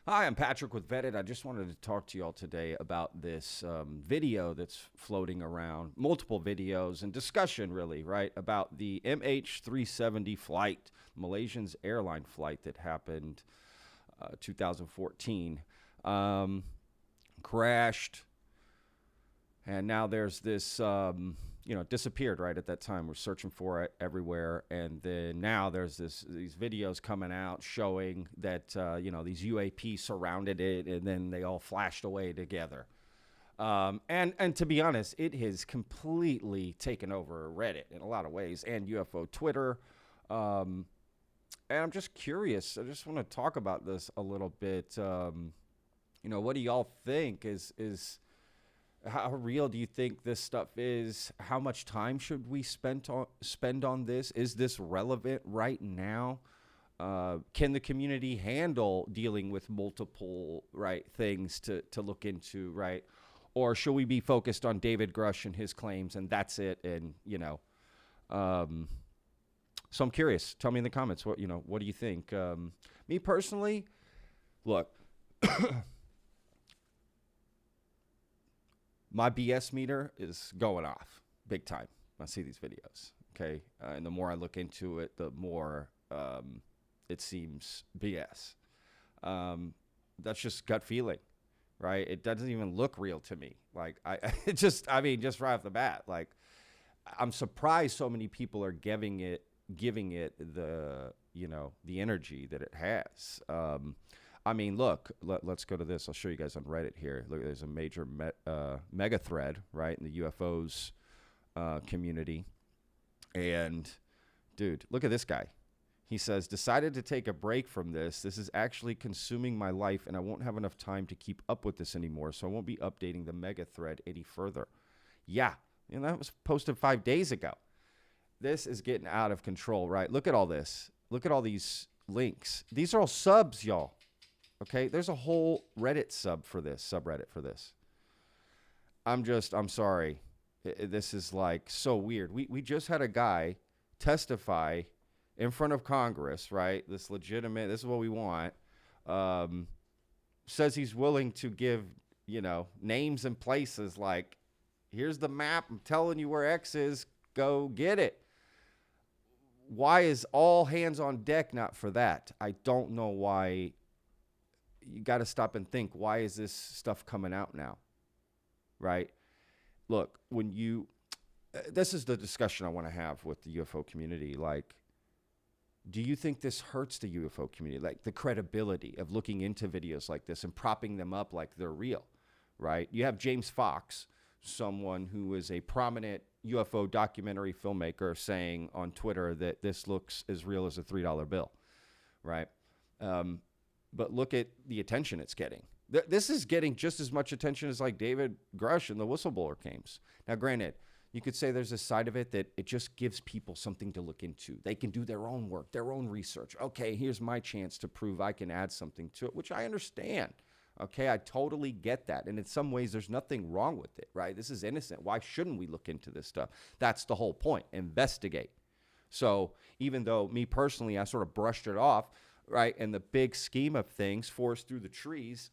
Hi, I'm Patrick with Vetted. I just wanted to talk to you all today about this video that's floating around, multiple videos and discussion, really, right, about the MH370 flight, Malaysian's airline flight that happened 2014. Crashed, and now there's this, disappeared right at that time. We're searching for it everywhere. And then now there's these videos coming out showing that, these UAP surrounded it and then they all flashed away together. And to be honest, it has completely taken over Reddit in a lot of ways and UFO Twitter. And I'm just curious. I just want to talk about this a little bit. What do y'all think? Is how real do you think this stuff is? How much time should we spend on this? Is this relevant right now? Can the community handle dealing with multiple things to look into, right? Or should we be focused on David Grush and his claims and that's it? And so I'm curious. Tell me in the comments what do you think? Me personally, look. My BS meter is going off big time. I see these videos, okay? And the more I look into it, the more it seems BS. That's just gut feeling, right? It doesn't even look real to me. Like, just right off the bat, like, I'm surprised so many people are giving it the, the energy that it has. Look, let's go to this. I'll show you guys on Reddit here. Look, there's a major mega thread, right, in the UFOs community. And, dude, look at this guy. He says, decided to take a break from this. This is actually consuming my life, and I won't have enough time to keep up with this anymore, so I won't be updating the mega thread any further. Yeah, that was posted 5 days ago. This is getting out of control, right? Look at all this. Look at all these links. These are all subs, y'all. Okay, there's a whole Reddit subreddit for this. I'm sorry. This is like so weird. We just had a guy testify in front of Congress, right? This is what we want. Says he's willing to give, names and places like, here's the map. I'm telling you where X is. Go get it. Why is all hands on deck not for that? I don't know why. You got to stop and think, why is this stuff coming out now? Right? Look, this is the discussion I want to have with the UFO community. Like, do you think this hurts the UFO community? Like the credibility of looking into videos like this and propping them up like they're real, right? You have James Fox, someone who is a prominent UFO documentary filmmaker, saying on Twitter that this looks as real as a $3 bill, right? But look at the attention it's getting. This is getting just as much attention as like David Grush and the whistleblower claims. Now, granted, you could say there's a side of it that it just gives people something to look into. They can do their own work, their own research. Okay, here's my chance to prove I can add something to it, which I understand. Okay, I totally get that. And in some ways, there's nothing wrong with it, right? This is innocent. Why shouldn't we look into this stuff? That's the whole point. Investigate. So even though me personally, I sort of brushed it off, right, in the big scheme of things, forest through the trees,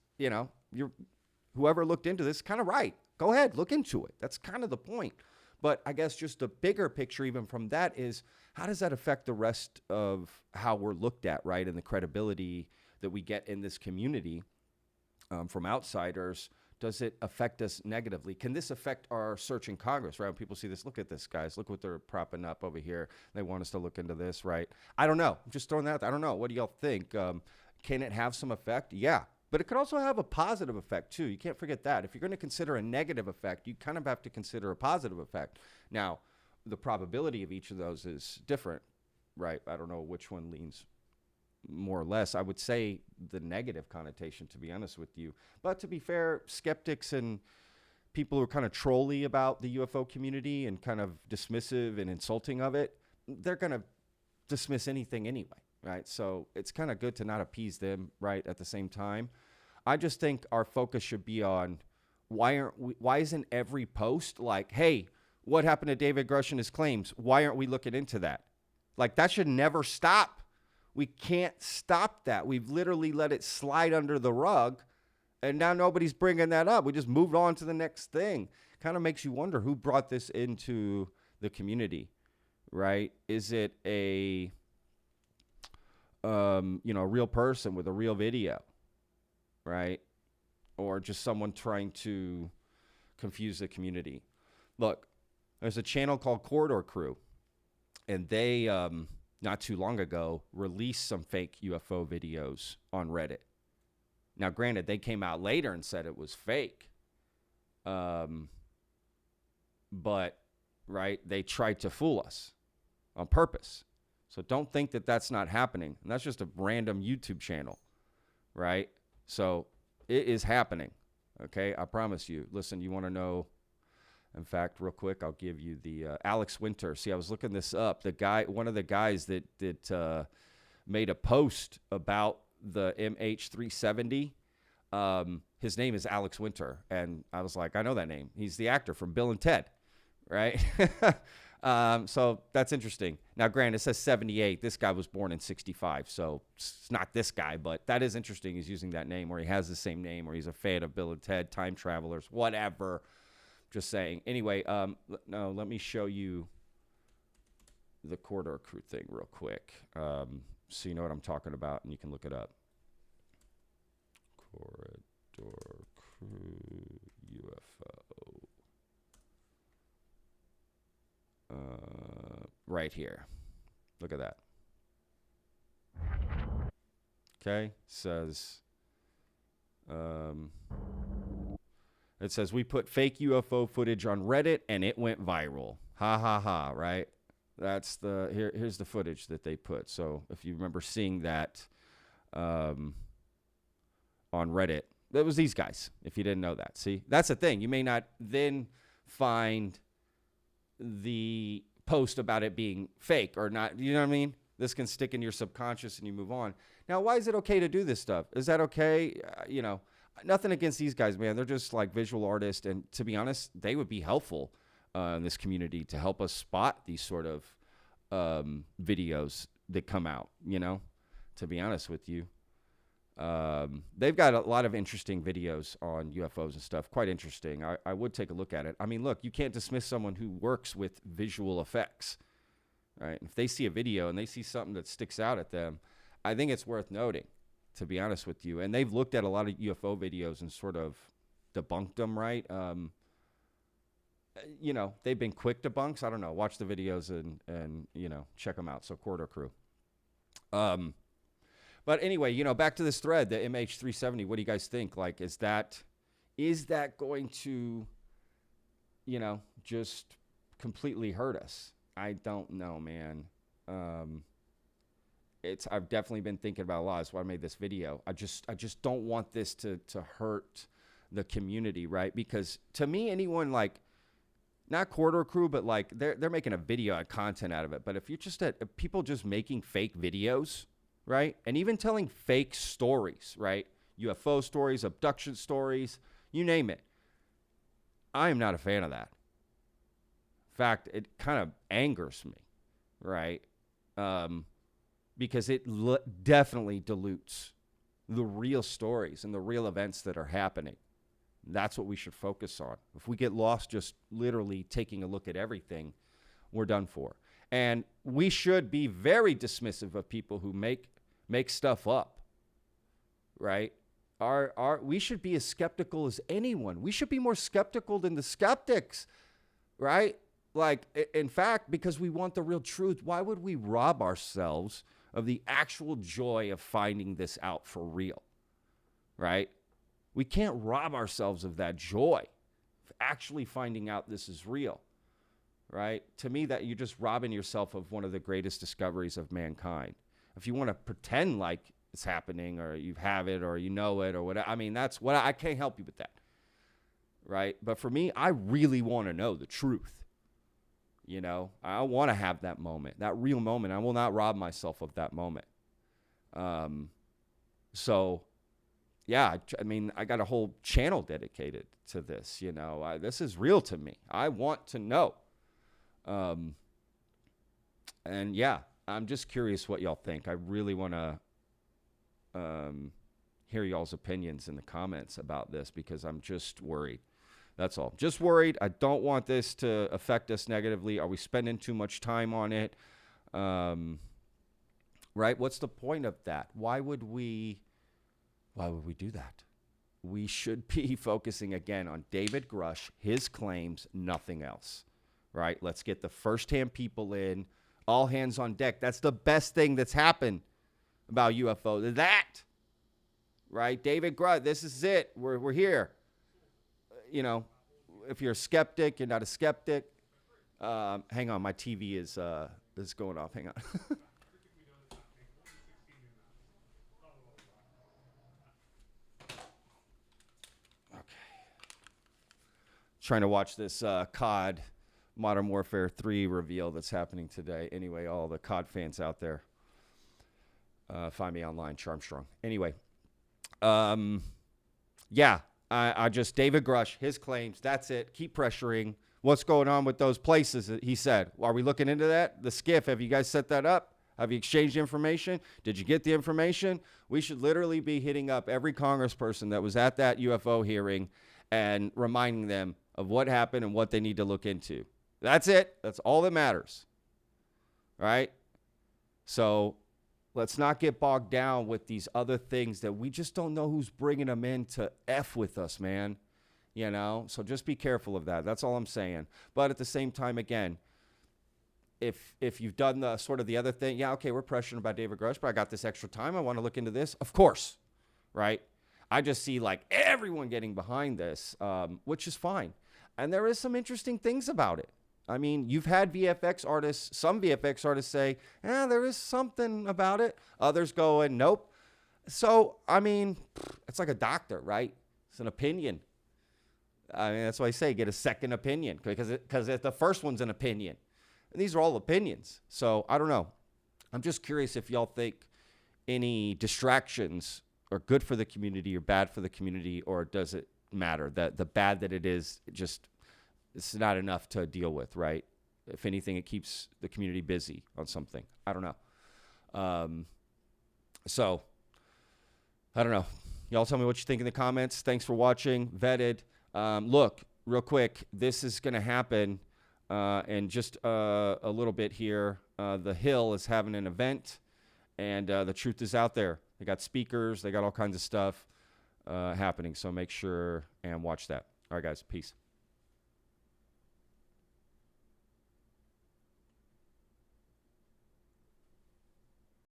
whoever looked into this is kind of right. Go ahead, look into it. That's kind of the point. But I guess just the bigger picture even from that is, how does that affect the rest of how we're looked at, right, and the credibility that we get in this community from outsiders? Does it affect us negatively? Can this affect our search in Congress, right? When people see this, look at this, guys. Look what they're propping up over here. They want us to look into this, right? I don't know. I'm just throwing that out there. I don't know. What do y'all think? Can it have some effect? Yeah. But it could also have a positive effect, too. You can't forget that. If you're going to consider a negative effect, you kind of have to consider a positive effect. Now, the probability of each of those is different, right? I don't know which one leans more or less. I would say the negative connotation, to be honest with you. But to be fair, skeptics and people who are kind of trolly about the UFO community and kind of dismissive and insulting of it, they're going to dismiss anything anyway, right? So it's kind of good to not appease them, right, at the same time. I just think our focus should be on why isn't every post like, hey, what happened to David Grush and his claims? Why aren't we looking into that? Like, that should never stop. We can't stop that. We've literally let it slide under the rug, and now nobody's bringing that up. We just moved on to the next thing. Kind of makes you wonder who brought this into the community, right? Is it a a real person with a real video, right? Or just someone trying to confuse the community? Look, there's a channel called Corridor Crew, and they, not too long ago, released some fake UFO videos on Reddit. Now, granted, they came out later and said it was fake. But, right, they tried to fool us on purpose. So don't think that that's not happening. And that's just a random YouTube channel, right? So it is happening, okay? I promise you. Listen, you want to know, in fact, real quick, I'll give you the Alex Winter. See, I was looking this up. The guy, one of the guys that made a post about the MH370, his name is Alex Winter. And I was like, I know that name. He's the actor from Bill and Ted, right? So that's interesting. Now, granted, it says 78. This guy was born in 65, so it's not this guy, but that is interesting. He's using that name, or he has the same name, or he's a fan of Bill and Ted, time travelers, whatever. Just saying. Anyway, no, let me show you the Corridor Crew thing real quick, so you know what I'm talking about, and you can look it up. Corridor Crew UFO. Right here. Look at that. Okay, says, it says, we put fake UFO footage on Reddit and it went viral. Ha ha ha, right? That's here's the footage that they put. So if you remember seeing that on Reddit, that was these guys, if you didn't know that. See, that's the thing. You may not then find the post about it being fake or not. You know what I mean? This can stick in your subconscious and you move on. Now, why is it okay to do this stuff? Is that okay? Nothing against these guys, man. They're just like visual artists. And to be honest, they would be helpful in this community to help us spot these sort of videos that come out, to be honest with you. They've got a lot of interesting videos on UFOs and stuff. Quite interesting. I would take a look at it. I mean, look, you can't dismiss someone who works with visual effects, right? If they see a video and they see something that sticks out at them, I think it's worth noting, to be honest with you. And they've looked at a lot of UFO videos and sort of debunked them, right? They've been quick debunks. I don't know. Watch the videos and check them out. So Corridor Crew. But anyway, back to this thread, the MH370. What do you guys think? Like, is that going to, just completely hurt us? I don't know, man. I've definitely been thinking about a lot. That's why I made this video. I just don't want this to hurt the community, right? Because to me, anyone like, not Corridor Crew, but like they're making a video and content out of it. But if you're just people just making fake videos, right? And even telling fake stories, right? UFO stories, abduction stories, you name it. I am not a fan of that. In fact, it kind of angers me, right? Because it definitely dilutes the real stories and the real events that are happening. That's what we should focus on. If we get lost just literally taking a look at everything, we're done for. And we should be very dismissive of people who make stuff up, right? We should be as skeptical as anyone. We should be more skeptical than the skeptics, right? Like, in fact, because we want the real truth, why would we rob ourselves of the actual joy of finding this out for real, right? We can't rob ourselves of that joy of actually finding out this is real, right? To me, that you're just robbing yourself of one of the greatest discoveries of mankind. If you want to pretend like it's happening or you have it or you know it or whatever, I mean, that's what I can't help you with that, right? But for me, I really want to know the truth. I want to have that moment, that real moment. I will not rob myself of that moment. So, yeah, I mean, I got a whole channel dedicated to this. This is real to me. I want to know. And yeah, I'm just curious what y'all think. I really want to hear y'all's opinions in the comments about this because I'm just worried. That's all. Just worried. I don't want this to affect us negatively. Are we spending too much time on it? Right? What's the point of that? Why would we do that? We should be focusing again on David Grush, his claims, nothing else. Right? Let's get the firsthand people in. All hands on deck. That's the best thing that's happened about UFO. That, right? David Grush, this is it. We're here. You know, if you're a skeptic, you're not a skeptic. Hang on, my TV is going off. Hang on. Trying to watch this COD Modern Warfare 3 reveal that's happening today. Anyway, all the COD fans out there, find me online, Charmstrong. Anyway, yeah, I just, David Grush, his claims, that's it. Keep pressuring. What's going on with those places, he said. Are we looking into that? The skiff, have you guys set that up? Have you exchanged information? Did you get the information? We should literally be hitting up every congressperson that was at that UFO hearing and reminding them of what happened and what they need to look into. That's it. That's all that matters. All right? So let's not get bogged down with these other things that we just don't know who's bringing them in to F with us, man. You know? So just be careful of that. That's all I'm saying. But at the same time, again, if you've done the sort of the other thing, yeah, okay, we're pressuring about David Grush, but I got this extra time. I want to look into this. Of course. Right? I just see like everyone getting behind this, which is fine. And there is some interesting things about it. I mean, you've had some VFX artists say, there is something about it. Others going, nope. So, I mean, it's like a doctor, right? It's an opinion. I mean, that's why I say get a second opinion because the first one's an opinion. And these are all opinions. So, I don't know. I'm just curious if y'all think any distractions are good for the community or bad for the community, or does it matter that the bad that it is just it's not enough to deal with, right? If anything, it keeps the community busy on something. I don't know. So I don't know. Y'all tell me what you think in the comments. Thanks for watching. Vetted. Look, real quick, this is going to happen in just a little bit here. The Hill is having an event, and the truth is out there. They got speakers. They got all kinds of stuff happening. So make sure and watch that. All right, guys. Peace.